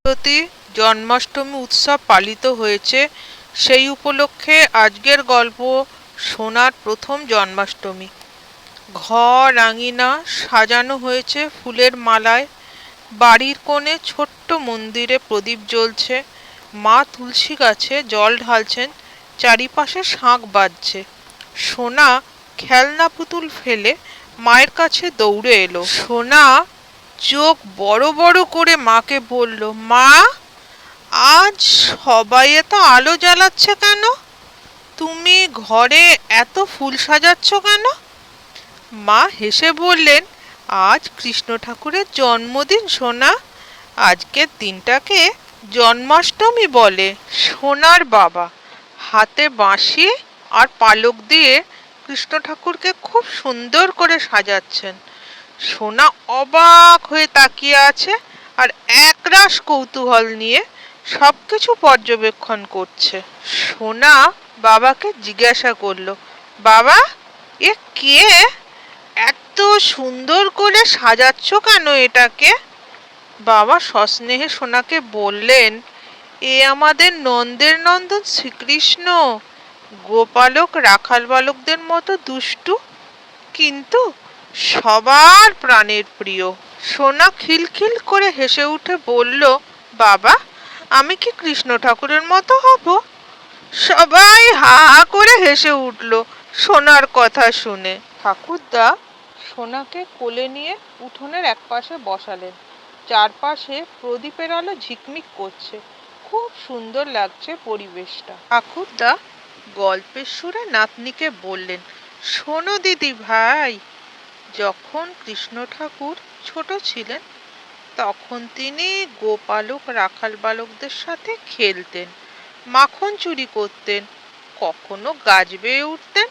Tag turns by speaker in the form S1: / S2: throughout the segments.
S1: প্রতি জন্মাষ্টমী উৎসব পালিত হয়েছে। সেই উপলক্ষে আজকের গল্প সোনার প্রথম জন্মাষ্টমী। ঘর আঙিনা সাজানো হয়েছে ফুলের মালায়। বাড়ির কোণে ছোট্ট মন্দিরে প্রদীপ জ্বলছে। মা তুলসী গাছে জল ঢালছেন, চারিপাশে শাঁখ বাজছে। সোনা খেলনা পুতুল ফেলে মায়ের কাছে দৌড়ে এলো। সোনা চোখ বড় বড় করে মাকে বলল, মা, আজ সবাই এত আলো জ্বালাচ্ছে কেন? তুমি ঘরে এত ফুল সাজাচ্ছ কেন? মা হেসে বললেন, আজ কৃষ্ণ ঠাকুরের জন্মদিন সোনা, আজকের দিনটাকে জন্মাষ্টমী বলে। সোনার বাবা হাতে বাঁশি আর পালক দিয়ে কৃষ্ণ ঠাকুরকে খুব সুন্দর করে সাজাচ্ছেন। সোনা অবাক হয়ে তাকিয়ে আছে আর একরাশ কৌতূহল নিয়ে সবকিছু পর্যবেক্ষণ করছে। সোনা বাবাকে জিজ্ঞাসা করলো, বাবা, এ কে? এত সুন্দর করে সাজাচ্ছ কেন এটাকে? বাবা সস্নেহে সোনাকে বললেন, এ আমাদের নন্দের নন্দন শ্রীকৃষ্ণ, গোপালক রাখাল বালকদের মতো দুষ্টু, কিন্তু সবার প্রাণের প্রিয়। সোনা খিলখিল করে হেসে উঠে বলল, বাবা, আমি কি কৃষ্ণ ঠাকুরের মতো হব? সবাই হা হা করে হেসে উঠল সোনার কথা শুনে। ঠাকুরদা সোনাকে কোলে নিয়ে উঠোনের একপাশে বসালেন। চারপাশে প্রদীপের আলো ঝিকমিক করছে, খুব সুন্দর লাগছে পরিবেশটা। ঠাকুরদা গল্পের সুরে নাতনিকে বললেন, শোনো দিদি ভাই, যখন কৃষ্ণ ঠাকুর ছোট ছিলেন তখন তিনি গোপালক রাখাল বালকদের সাথে খেলতেন, মাখন চুরি করতেন, কখনো গাছ বেয়ে উঠতেন,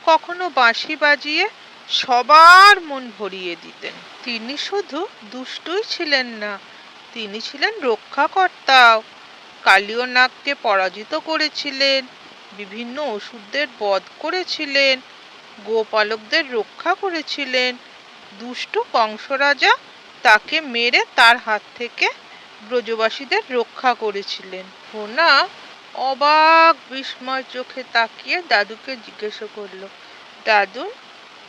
S1: কখনো বাঁশি বাজিয়ে সবার মন ভরিয়ে দিতেন। তিনি শুধু দুষ্টুই ছিলেন না, তিনি ছিলেন রক্ষাকর্তাও। কালীয় নাগকে পরাজিত করেছিলেন, বিভিন্ন অসুরদের বধ করেছিলেন, গোপালকদের রক্ষা করেছিলেন। দুষ্টু কংস রাজা তাকে মেরে তার হাত থেকে ব্রজবাসীদের রক্ষা করেছিলেন। সোনা অবাক বিস্ময় চোখে তাকিয়ে দাদুকে জিজ্ঞাসা করলো, দাদু,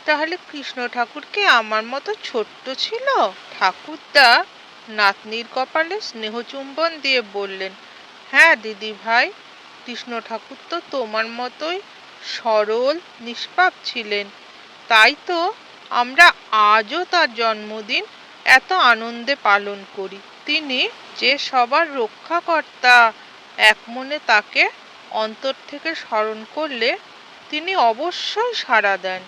S1: তাহলে কৃষ্ণ ঠাকুর কি আমার মতো ছোট্ট ছিল? ঠাকুরদা নাতনির কপালে স্নেহচুম্বন দিয়ে বললেন, হ্যাঁ দিদি ভাই, কৃষ্ণ ঠাকুর তো তোমার মতোই সরল নিষ্পাপ ছিলেন, তাই তো আমরা আজও তার জন্মদিন এত আনন্দে পালন করি। তিনি যে সবার রক্ষাকর্তা, এক মনে তাকে অন্তর থেকে স্মরণ করলে তিনি অবশ্যই সাড়া দেন,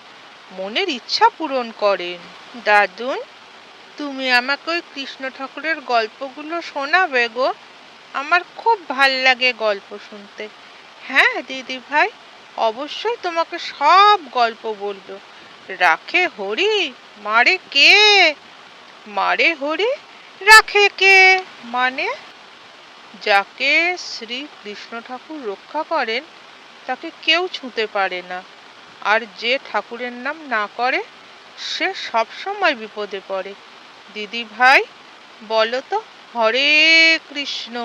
S1: মনের ইচ্ছা পূরণ করেন। দাদুন, তুমি আমাকে ওই কৃষ্ণ ঠাকুরের গল্পগুলো শোনাবে গো? আমার খুব ভাল লাগে গল্প শুনতে। হ্যাঁ দিদি ভাই, অবশ্যই তোমাকে সব গল্প বলবো। রাখে হরি, মারে কে? মারে হরি, রাখে কে? মানে যাকে শ্রী কৃষ্ণ ঠাকুর রক্ষা করেন তাকে কেউ ছুঁতে পারে না, আর যে ঠাকুরের নাম না করে সে সব সময় বিপদে পড়ে। দিদি ভাই, বলো তো, হরে কৃষ্ণ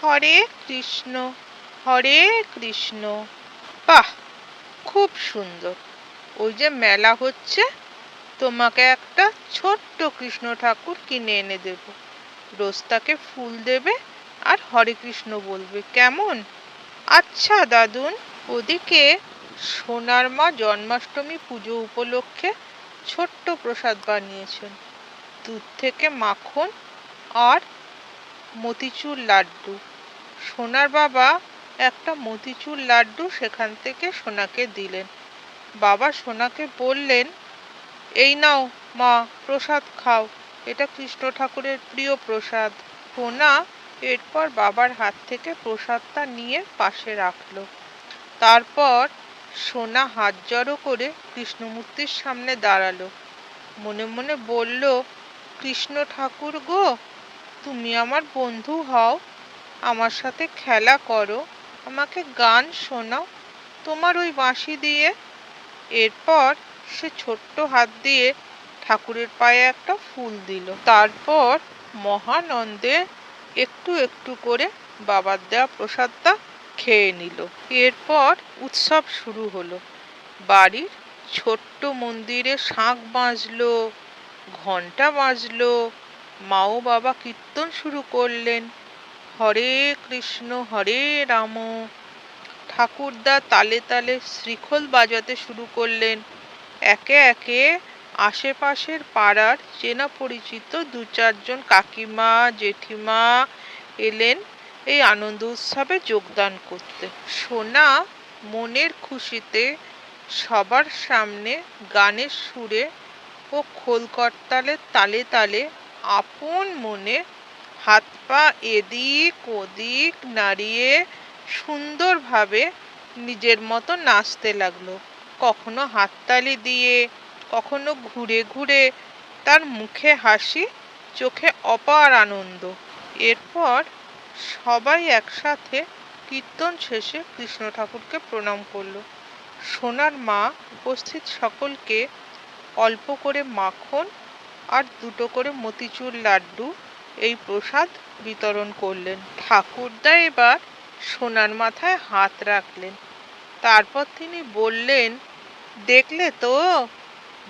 S1: হরে কৃষ্ণ হরে কৃষ্ণ। বাহ, খুব সুন্দর। ওই যে মেলা হচ্ছে, তোমাকে একটা ছোট্ট কৃষ্ণ ঠাকুর কিনে এনে দেব, রোজ তাকে ফুল দেবে আর হরে কৃষ্ণ বলবে, কেমন? আচ্ছা দাদুন। ওদিকে সোনার মা জন্মাষ্টমী পুজো উপলক্ষে ছোট্ট প্রসাদ বানিয়েছেন। দুধ থেকে মাখন আর মতিচুর লাড্ডু। সোনার বাবা একটা মতিচুর লাড্ডু সেখান থেকে সোনাকে দিলেন। বাবা সোনাকে বললেন, এই নাও মা, প্রসাদ খাও, এটা কৃষ্ণ ঠাকুরের প্রিয় প্রসাদ। সোনা এরপর বাবার হাত থেকে প্রসাদটা নিয়ে পাশে রাখলো। তারপর সোনা হাত জড়ো করে কৃষ্ণমূর্তির সামনে দাঁড়ালো, মনে মনে বলল, কৃষ্ণ ঠাকুর গো, তুমি আমার বন্ধু হও, আমার সাথে খেলা করো, আমাকে গান শোনাও তোমার ওই বাঁশি দিয়ে। এরপর সে ছোট্ট হাত দিয়ে ঠাকুরের পায়ে একটা ফুল দিল। তারপর মহানন্দে একটু একটু করে বাবার দেওয়া প্রসাদটা খেয়ে নিল। এরপর উৎসব শুরু হলো। বাড়ির ছোট্ট মন্দিরে শাঁখ বাজলো, ঘন্টা বাজলো, মা ও বাবা কীর্তন শুরু করলেন, হরে কৃষ্ণ হরে রাম। ঠাকুরদা তালে তালে শ্রীখোল বাজাতে শুরু করলেন। একে একে আশেপাশের পাড়ার চেনা পরিচিত দু চারজন কাকিমা জেঠিমা এলেন এই আনন্দ উৎসবে যোগদান করতে। সোনা মনের খুশিতে সবার সামনে গানের সুরে ও খোল করতালের তালে তালে আপন মনে হাত পা এদিক ওদিক নাড়িয়ে সুন্দরভাবে নিজের মতো নাচতে লাগলো। কখনো হাততালি দিয়ে, কখনো ঘুরে ঘুরে, তার মুখে হাসি, চোখে অপার আনন্দ। এরপর সবাই একসাথে কীর্তন শেষে কৃষ্ণ ঠাকুরকে প্রণাম করলো। সোনার মা উপস্থিত সকলকে অল্প করে মাখন আর দুটো করে মতিচুর লাড্ডু এই প্রসাদ বিতরণ করলেন। ঠাকুরদা এবার সোনার মাথায় হাত রাখলেন। তারপর তিনি বললেন, দেখলে তো,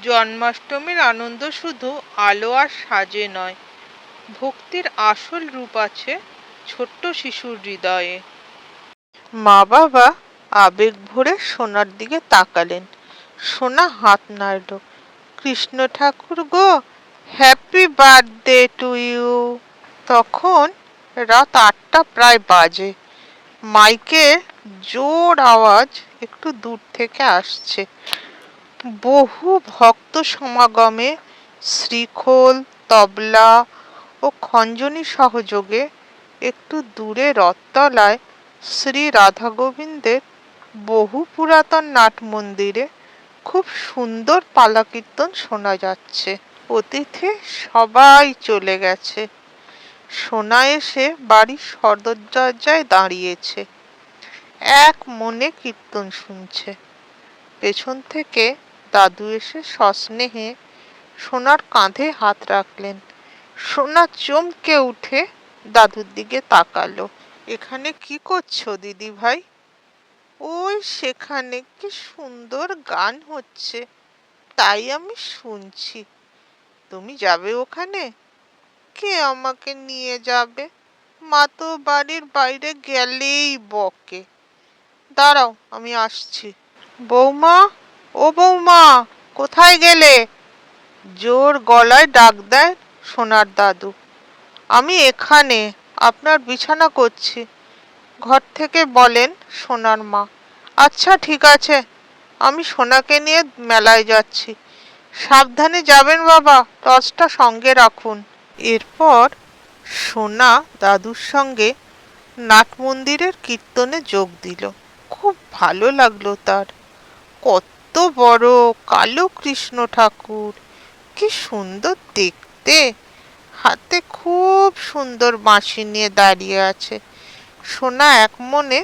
S1: জন্মাষ্টমীর আনন্দ শুধু আলো আর সাজে নয়, ভক্তির আসল রূপ আছে ছোট্ট শিশুর হৃদয়ে। মা বাবা আবেগ ভরে সোনার দিকে তাকালেন। সোনা হাত নাড়ল। কৃষ্ণ ঠাকুর গো, হ্যাপি বার্থডে টু ইউ। তখন রাত 8টা প্রায় বাজে। মাইকে জোর আওয়াজ একটু দূর থেকে আসছে। বহু ভক্ত সমাগমে শ্রীখোল, তবলা ও খঞ্জনি সহযোগে একটু দূরে রথতলায় শ্রী রাধা গোবিন্দের বহু পুরাতন নাট মন্দিরে খুব সুন্দর পালা কীর্তন শোনা যাচ্ছে। অতিথি সবাই চলে গেছে। সোনা এসে বাড়ির সদরদরজায় দাঁড়িয়েছে, এক মনে কীর্তন শুনছে। পেছন থেকে দাদু এসে সস্নেহে সোনার কাঁধে হাত রাখলেন। সোনা চমকে উঠে দাদুর দিকে তাকালো। এখানে কি করছো দিদি ভাই? ওই সেখানে কি সুন্দর গান হচ্ছে, তাই আমি শুনছি। তুমি যাবে ওখানে? কে আমাকে নিয়ে যাবে? মা তো বাড়ির বাইরে গেলেই বকে। দাঁড়াও, আমি আসছি। বৌমা, ও বৌমা, কোথায় গেলে? জোর গলায় ডাক দেয় সোনার দাদু। আমি এখানে, আপনার বিছানা করছি, ঘর থেকে বলেন সোনার মা। আচ্ছা ঠিক আছে, আমি সোনাকে নিয়ে মেলায় যাচ্ছি। সাবধানে যাবেন বাবা, টর্চটা সঙ্গে রাখুন। এরপর সোনা দাদুর সঙ্গে নাট মন্দিরের কীর্তনে যোগ দিল। খুব ভালো লাগলো তার। কত বড় কালো কৃষ্ণ ঠাকুর, কি সুন্দর দেখতে। হাতে খুব সুন্দর বাঁশি নিয়ে দাঁড়িয়ে আছে। সোনা এক মনে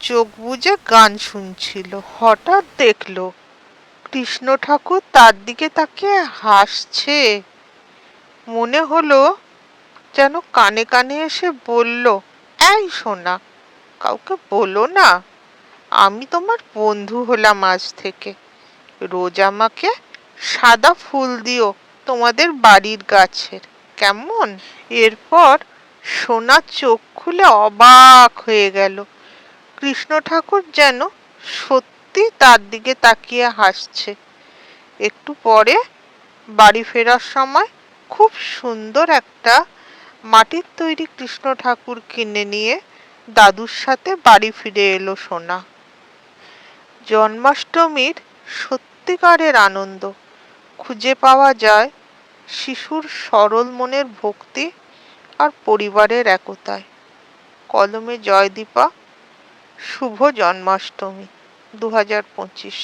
S1: চোখ বুজে গান শুনছিল। হঠাৎ দেখলো কৃষ্ণ ঠাকুর তার দিকে তাকিয়ে হাসছে। মনে হলো যেন কানে কানে এসে বলল, এই সোনা, কাউকে বলো না, আমি তোমার বন্ধু হলাম আজ থেকে। রোজ আমাকে সাদা ফুল দিও তোমাদের বাড়ির গাছের, কেমন? এরপর সোনা চোখ খুলে অবাক হয়ে গেল। কৃষ্ণ ঠাকুর যেন সত্যি তার দিকে তাকিয়ে হাসছে। একটু পরে বাড়ি ফেরার সময় খুব সুন্দর একটা মাটির তৈরি কৃষ্ণ ঠাকুর কিনে নিয়ে দাদুর সাথে বাড়ি ফিরে এলো সোনা। জন্মাষ্টমীর সত্যিকারের আনন্দ খুঁজে পাওয়া যায় শিশুর সরল মনের ভক্তি আর পরিবারের একতায়। কলমে জয়দীপা। শুভ জন্মাষ্টমী 2025।